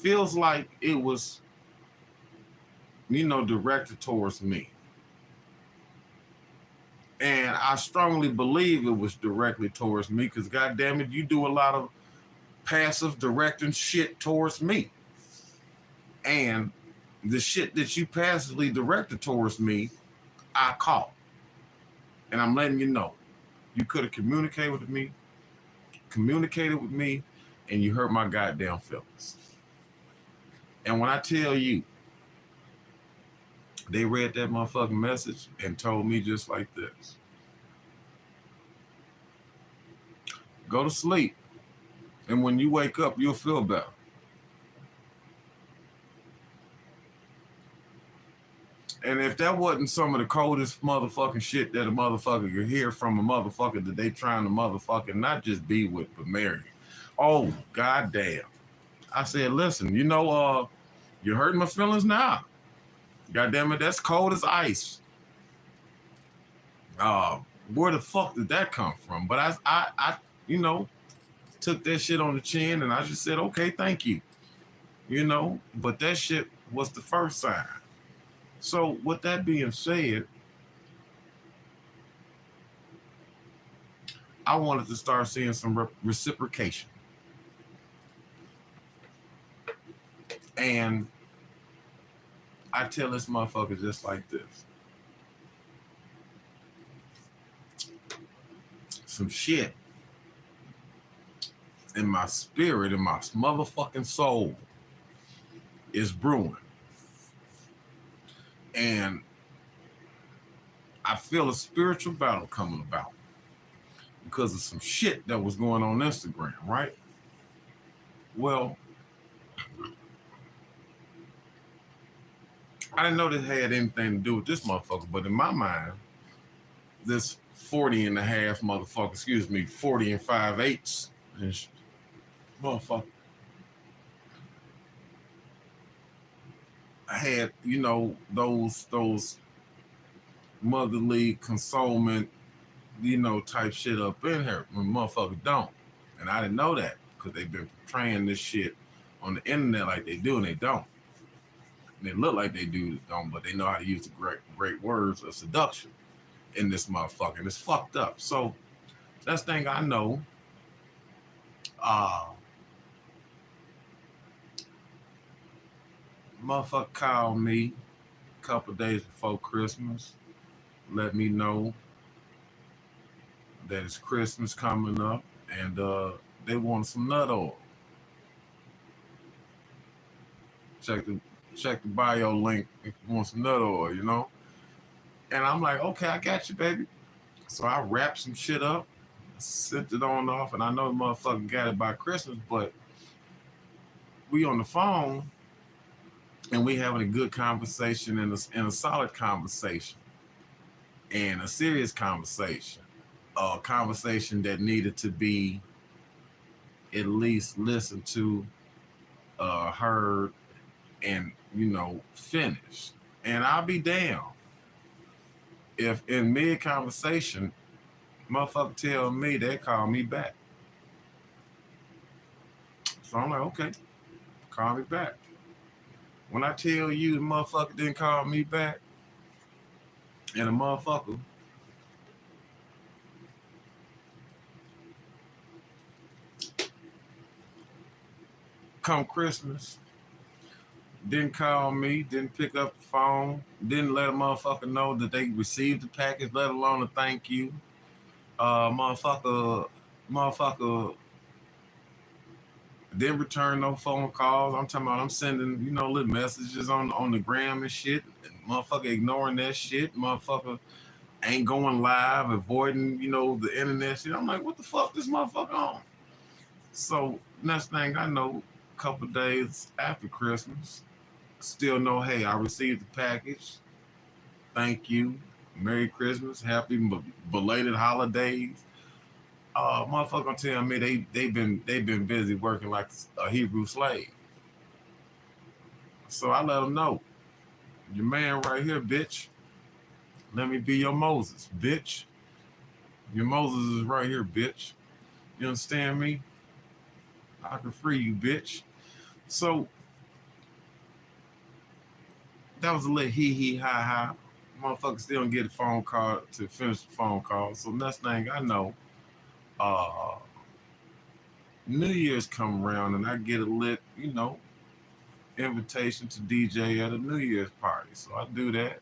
feels like it was, directed towards me. And I strongly believe it was directly towards me because, goddamn it, you do a lot of passive directing shit towards me. And the shit that you passively directed towards me, I caught. And I'm letting you know. You could have communicated with me, and you hurt my goddamn feelings. And when I tell you, they read that motherfucking message and told me just like this. Go to sleep. And when you wake up, you'll feel better. And if that wasn't some of the coldest motherfucking shit that a motherfucker could hear from a motherfucker that they trying to motherfucking not just be with, but marry. Oh, goddamn. I said, listen, you're hurting my feelings now. Goddamn it, that's cold as ice. Where the fuck did that come from? But I took that shit on the chin and I just said, okay, thank you. But that shit was the first sign. So with that being said, I wanted to start seeing some reciprocation. And I tell this motherfucker just like this. Some shit in my spirit, in my motherfucking soul is brewing. And I feel a spiritual battle coming about because of some shit that was going on Instagram, right? Well, I didn't know this had anything to do with this motherfucker, but in my mind, this 40 and a half motherfucker, 40 and 5/8 motherfucker had, those motherly consolement, type shit up in here when motherfuckers don't. And I didn't know that because they've been portraying this shit on the internet like they do and they don't. And they look like they do, don't, but they know how to use the great words of seduction in this motherfucker. And it's fucked up. So that's the thing I know. Motherfucker called me a couple days before Christmas. Let me know that it's Christmas coming up and they want some nut oil. Check the bio link if you want some nut oil, And I'm like, okay, I got you, baby. So I wrapped some shit up, sent it on off, and I know the motherfucker got it by Christmas, but we on the phone and we having a good conversation and a solid conversation and a serious conversation. A conversation that needed to be at least listened to, heard, and finished. And I'll be damned if in mid conversation, motherfucker tell me they call me back. So I'm like, okay, call me back. When I tell you the motherfucker didn't call me back, and the motherfucker come Christmas, didn't call me, didn't pick up the phone, didn't let a motherfucker know that they received the package, let alone a thank you. Motherfucker didn't return no phone calls. I'm talking about I'm sending, little messages on the gram and shit. Motherfucker ignoring that shit. Motherfucker ain't going live, avoiding, the internet shit. I'm like, what the fuck this motherfucker on? So next thing I know, a couple days after Christmas, still know, hey, I received the package. Thank you. Merry Christmas. Happy belated holidays. Motherfucker gonna tell me they've been busy working like a Hebrew slave. So I let them know, your man right here, bitch. Let me be your Moses, bitch. Your Moses is right here, bitch. You understand me? I can free you, bitch. So That was a little hee hee ha ha. Motherfucker still don't get a phone call to finish the phone call. So next thing I know, uh, New Year's come around and I get a lit, invitation to DJ at a New Year's party. So I do that.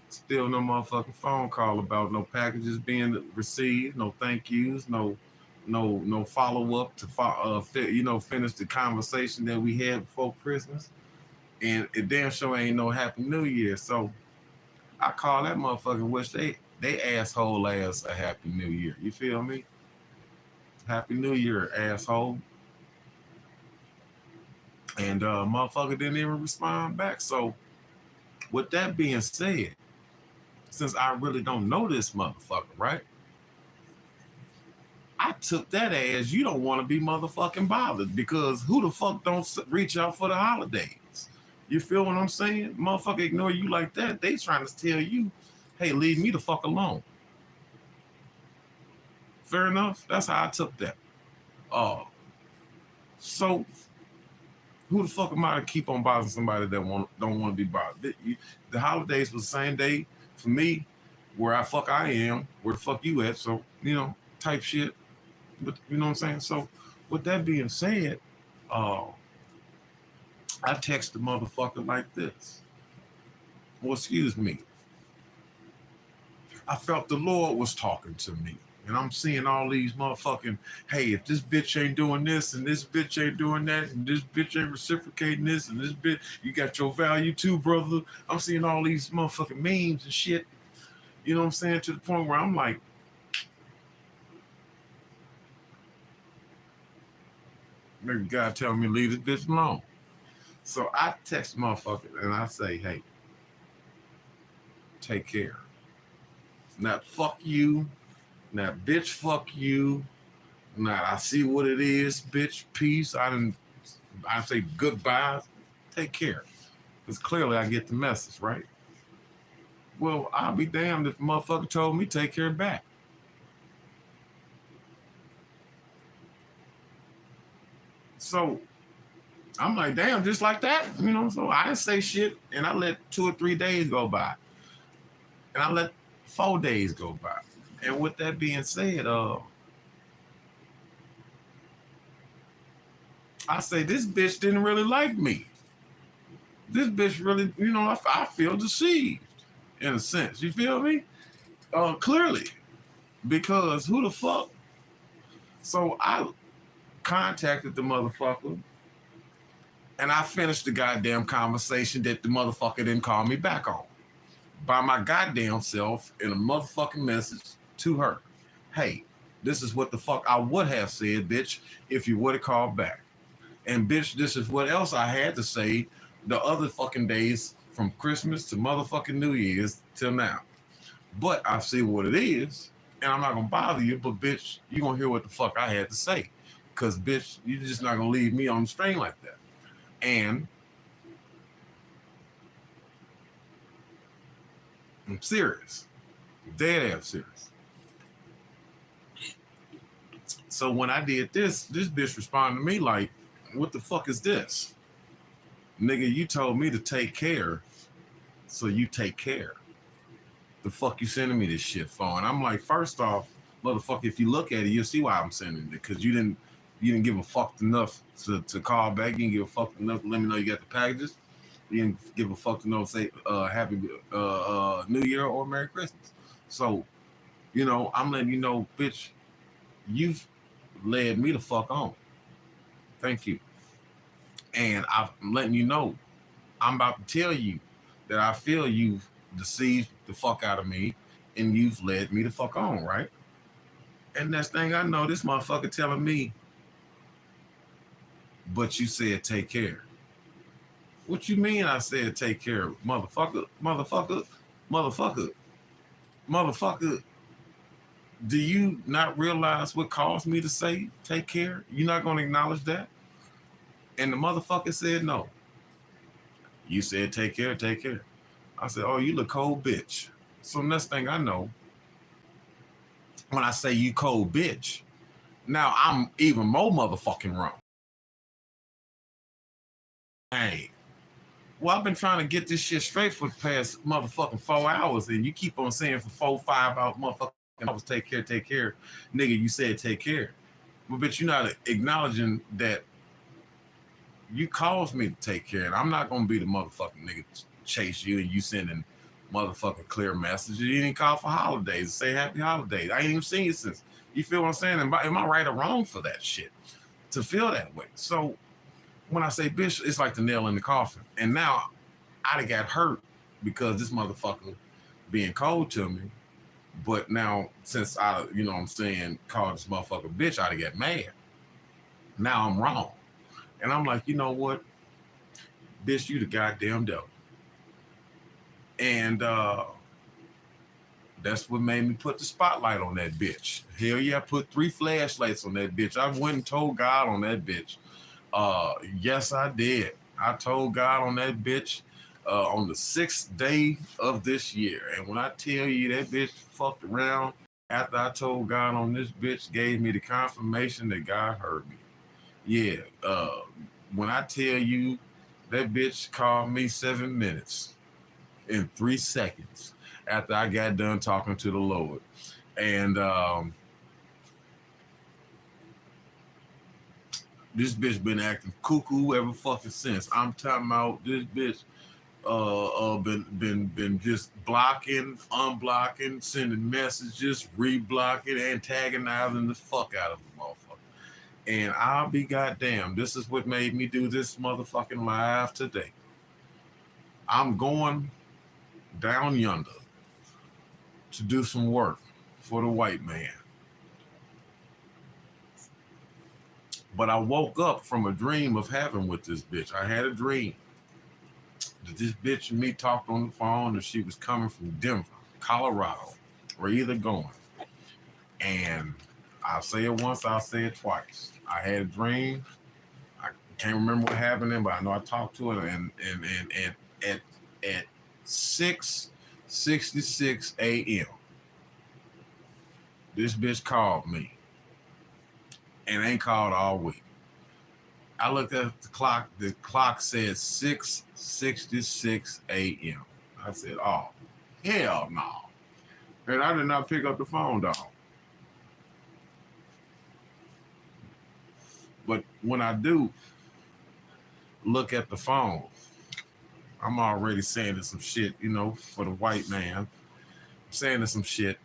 Still no motherfucking phone call about no packages being received, no thank yous, no follow up to finish the conversation that we had before Christmas, and it damn sure ain't no Happy New Year. So I call that motherfucking wish they asshole ass a Happy New Year. You feel me? Happy New Year, asshole. And motherfucker didn't even respond back. So with that being said, since I really don't know this motherfucker, right? I took that as you don't want to be motherfucking bothered, because who the fuck don't reach out for the holidays? You feel what I'm saying? Motherfucker ignore you like that. They trying to tell you, hey, leave me the fuck alone. Fair enough. That's how I took that. So who the fuck am I to keep on bothering somebody that don't want to be bothered? The holidays was the same day for me, where I am, where the fuck you at? So, type shit. But you know what I'm saying? So with that being said, I text the motherfucker like this. Well, excuse me. I felt the Lord was talking to me. And I'm seeing all these motherfucking, hey, if this bitch ain't doing this and this bitch ain't doing that and this bitch ain't reciprocating this and this bitch, you got your value too, brother. I'm seeing all these motherfucking memes and shit. You know what I'm saying? To the point where I'm like, maybe God telling me to leave this bitch alone. So I text motherfucker and I say, hey, take care. Not fuck you. Not bitch fuck you. Not I see what it is, bitch, peace. I say goodbye. Take care. Because clearly I get the message, right? Well, I'll be damned if the motherfucker told me take care back. So I'm like, damn, just like that, So I didn't say shit, and I let 2 or 3 days go by, and I let 4 days go by. And with that being said, I say this bitch didn't really like me. This bitch really, I feel deceived in a sense. You feel me? Clearly, because who the fuck? So I contacted the motherfucker, and I finished the goddamn conversation that the motherfucker didn't call me back on by my goddamn self in a motherfucking message to her. Hey, this is what the fuck I would have said, bitch, if you would have called back. And bitch, this is what else I had to say the other fucking days from Christmas to motherfucking New Year's till now. But I see what it is, and I'm not gonna bother you, but bitch, you gonna hear what the fuck I had to say. Cause bitch, you're just not gonna leave me on the string like that. And I'm serious. Dead ass serious. So when I did this bitch responded to me like, what the fuck is this? Nigga, you told me to take care, so you take care. The fuck you sending me this shit for? And I'm like, first off, motherfucker, if you look at it, you'll see why I'm sending it. Because you didn't give a fuck enough to call back. You didn't give a fuck enough to let me know you got the packages. You didn't give a fuck to know, say, happy New Year or Merry Christmas. So, I'm letting you know, bitch, you've led me the fuck on. Thank you. And I'm letting you know, I'm about to tell you that I feel you've deceived the fuck out of me and you've led me the fuck on, right? And next thing I know, this motherfucker telling me, but you said take care. What you mean I said take care? Motherfucker. Do you not realize what caused me to say take care? You're not going to acknowledge that? And the motherfucker said no. You said take care, take care. I said, oh, you look cold bitch. So next thing I know, when I say you cold bitch, now I'm even more motherfucking wrong. Hey, Well, I've been trying to get this shit straight for the past motherfucking 4 hours, and you keep on saying for 4, 5 hours, motherfucking hours, take care, take care. Nigga, you said take care. But bitch, you're not acknowledging that you caused me to take care, and I'm not gonna be the motherfucking nigga to chase you and you sending motherfucking clear messages. You didn't call for holidays, say happy holidays. I ain't even seen you since. You feel what I'm saying? Am I right or wrong for that shit? To feel that way. So when I say bitch, it's like the nail in the coffin. And now I'd have got hurt because this motherfucker being cold to me. But now since I, you know what I'm saying, called this motherfucker bitch, I'd have got mad. Now I'm wrong. And I'm like, you know what? Bitch, you the goddamn devil. And that's what made me put the spotlight on that bitch. Hell yeah, I put 3 flashlights on that bitch. I went and told God on that bitch. Yes, I did. I told God on that bitch on the 6th day of this year. And when I tell you that bitch fucked around after I told God on this bitch, gave me the confirmation that God heard me. Yeah, when I tell you that bitch called me 7 minutes in 3 seconds after I got done talking to the Lord. And this bitch been acting cuckoo ever fucking since. I'm talking about this bitch been just blocking, unblocking, sending messages, reblocking, antagonizing the fuck out of the motherfucker. And I'll be goddamn, this is what made me do this motherfucking live today. I'm going down yonder to do some work for the white man. But I woke up from a dream of having with this bitch. I had a dream that this bitch and me talked on the phone, and she was coming from Denver, Colorado. We're either going. And I'll say it once, I'll say it twice. I had a dream. I can't remember what happened then, but I know I talked to her, and at 6:66 a.m., this bitch called me and ain't called all week. I looked at the clock said 6:66 a.m. I said, oh, hell no. And I did not pick up the phone, dog. But when I do look at the phone, I'm already saying some shit, you know, for the white man. I'm saying some shit.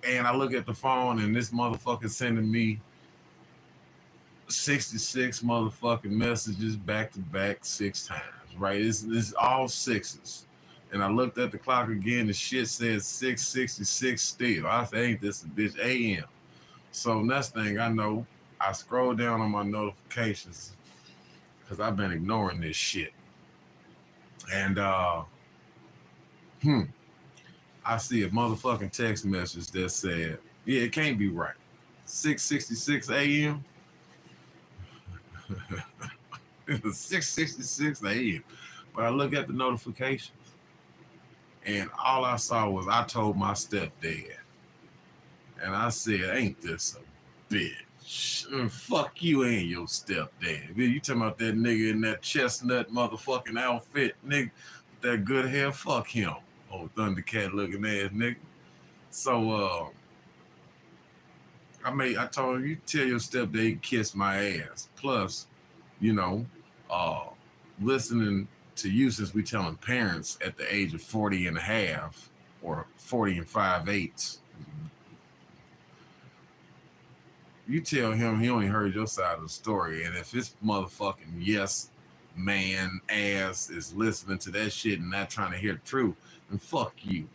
And I look at the phone and this motherfucker sending me 66 motherfucking messages back to back 6 times, right? It's all 6s. And I looked at the clock again, the shit says 6:66 still. I said, ain't this a bitch a.m. So next thing I know, I scroll down on my notifications because I've been ignoring this shit. And I see a motherfucking text message that said, yeah, it can't be right. 6:66 a.m. It was 6:66 a.m. But I look at the notifications and all I saw was I told my stepdad. And I said, ain't this a bitch? Fuck you and your stepdad. You talking about that nigga in that chestnut motherfucking outfit, nigga, with that good hair, fuck him. Old Thundercat looking ass nigga. So I told him, you tell your stepdad kiss my ass. Plus, you know, listening to you since we telling parents at the age of 40 and a half or 40 and 5/8. You tell him he only heard your side of the story. And if his motherfucking yes man ass is listening to that shit and not trying to hear the truth, then fuck you.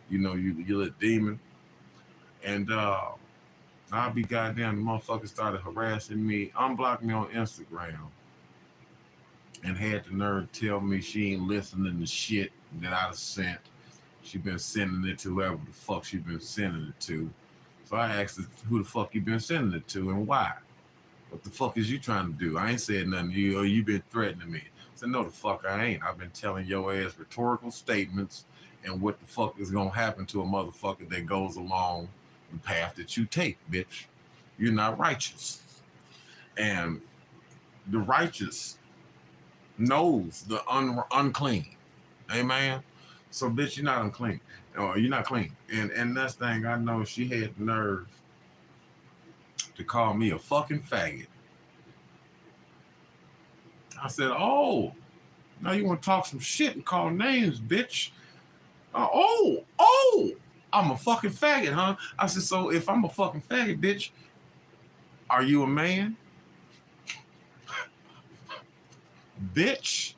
You know, you little demon. And I'll be goddamn, the motherfucker started harassing me, unblocked me on Instagram, and had the nerve to tell me she ain't listening to shit that I'd have sent. She been sending it to whoever the fuck she been sending it to. So I asked her, who the fuck you been sending it to and why? What the fuck is you trying to do? I ain't said nothing to you or you been threatening me. I said, no, the fuck I ain't. I've been telling your ass rhetorical statements and what the fuck is going to happen to a motherfucker that goes along the path that you take, bitch. You're not righteous. And the righteous knows the unclean. Amen. So bitch, you're not unclean. Or you're not clean. And that's thing I know she had the nerve to call me a fucking faggot. I said, oh, now you want to talk some shit and call names, bitch. Oh, I'm a fucking faggot, huh? I said, so if I'm a fucking faggot, bitch, are you a man? Bitch.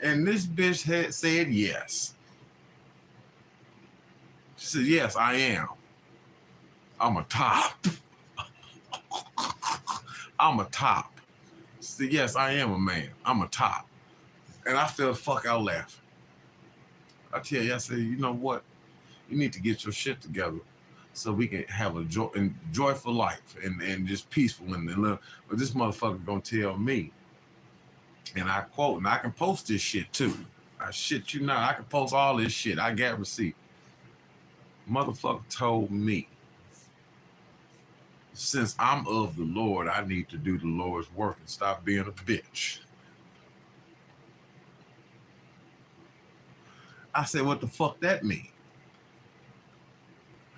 And this bitch had said yes. She said, yes, I am. I'm a top. I'm a top. She said, yes, I am a man. I'm a top. And I fell the fuck out laughing. I tell you, I said, you know what? You need to get your shit together so we can have a joyful life and just peaceful and live. But this motherfucker gonna tell me, and I quote, and I can post this shit too. I shit you not, I can post all this shit. I got receipt. Motherfucker told me, since I'm of the Lord, I need to do the Lord's work and stop being a bitch. I said, what the fuck that mean?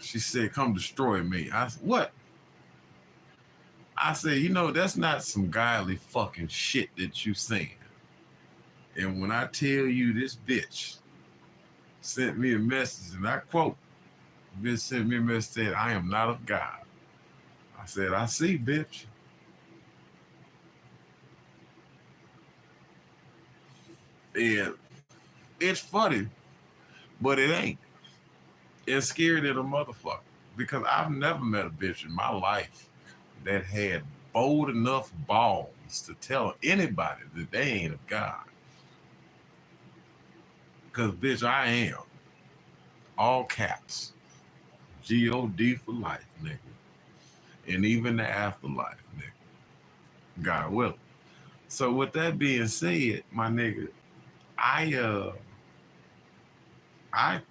She said, come destroy me. I said, what? I said, you know, that's not some godly fucking shit that you saying. And when I tell you this bitch sent me a message, and I quote, bitch sent me a message said, I am not of God. I said, I see, bitch. And it's funny, but it ain't. It's scary than a motherfucker. Because I've never met a bitch in my life that had bold enough balls to tell anybody that they ain't of God. Because, bitch, I am. All caps. G-O-D for life, nigga. And even the afterlife, nigga. God willing. So with that being said, my nigga, I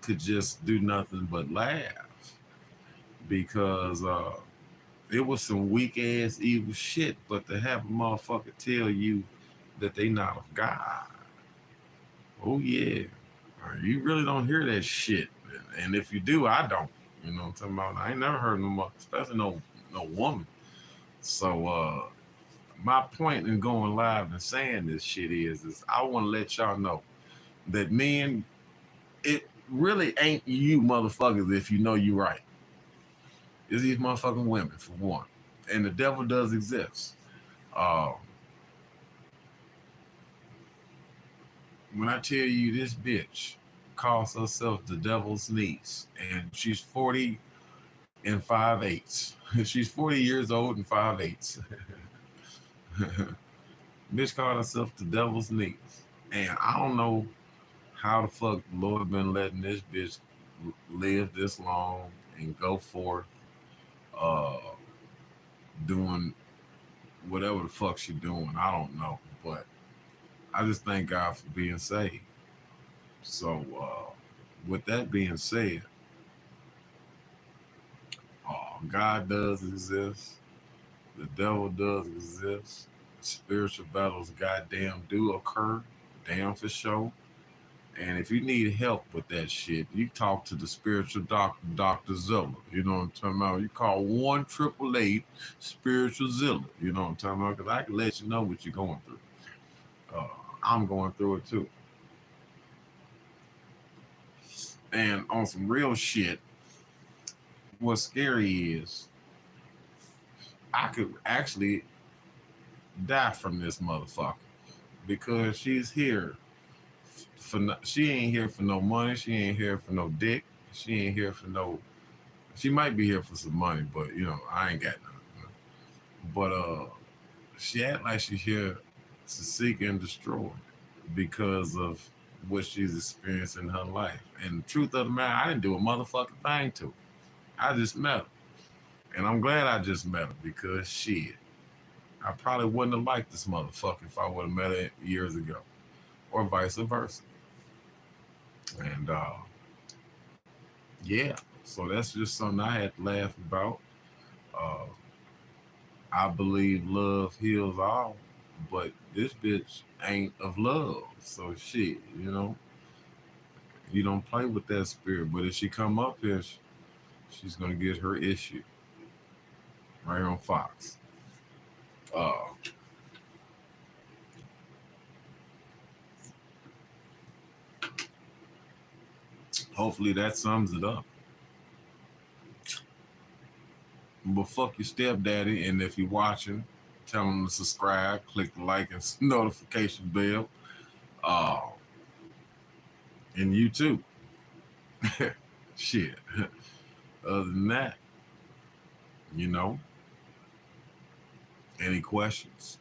could just do nothing but laugh because it was some weak ass evil shit, but to have a motherfucker tell you that they not of God, oh yeah, you really don't hear that shit, and if you do, I don't. You know what I'm talking about? I ain't never heard no mother, especially no woman. So my point in going live and saying this shit is I want to let y'all know that men, it really ain't you motherfuckers if you know you right. It's these motherfucking women for one, and the devil does exist. Uh, when I tell you this bitch calls herself the devil's niece, and she's 40 and 5/8. She's 40 years old and 5/8. Bitch called herself the devil's niece. And I don't know how the fuck the Lord been letting this bitch live this long and go forth uh, doing whatever the fuck she doing. I don't know. But I just thank God for being saved. So with that being said, God does exist. The devil does exist. Spiritual battles goddamn do occur. Damn for sure. And if you need help with that shit, you talk to the spiritual doctor, Dr. Zilla. You know what I'm talking about? You call 1-888 Spiritual Zilla. You know what I'm talking about? Because I can let you know what you're going through. I'm going through it too. And on some real shit, what's scary is I could actually die from this motherfucker because she's here she ain't here for no money. She ain't here for no dick. She ain't here for no. She might be here for some money, but you know I ain't got nothing. But she act like she's here to seek and destroy because of what she's experienced in her life. And the truth of the matter, I didn't do a motherfucking thing to her. I just met her, and I'm glad I just met her because shit, I probably wouldn't have liked this motherfucker if I would have met her years ago, or vice versa. And yeah, so that's just something I had to laugh about. Uh, I believe love heals all. But this bitch ain't of love. So shit, you don't play with that spirit. But if she come up here, she's gonna get her issue right on Fox. Uh, Hopefully that sums it up. But fuck your stepdaddy, and if you're watching, tell him to subscribe, click the like and notification bell. Uh, and you too. Shit. Other than that, you know, any questions?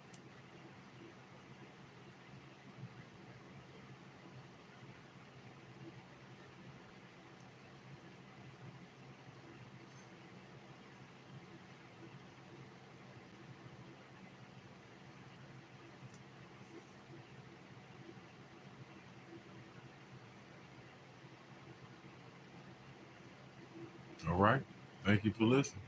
All right. Thank you for listening.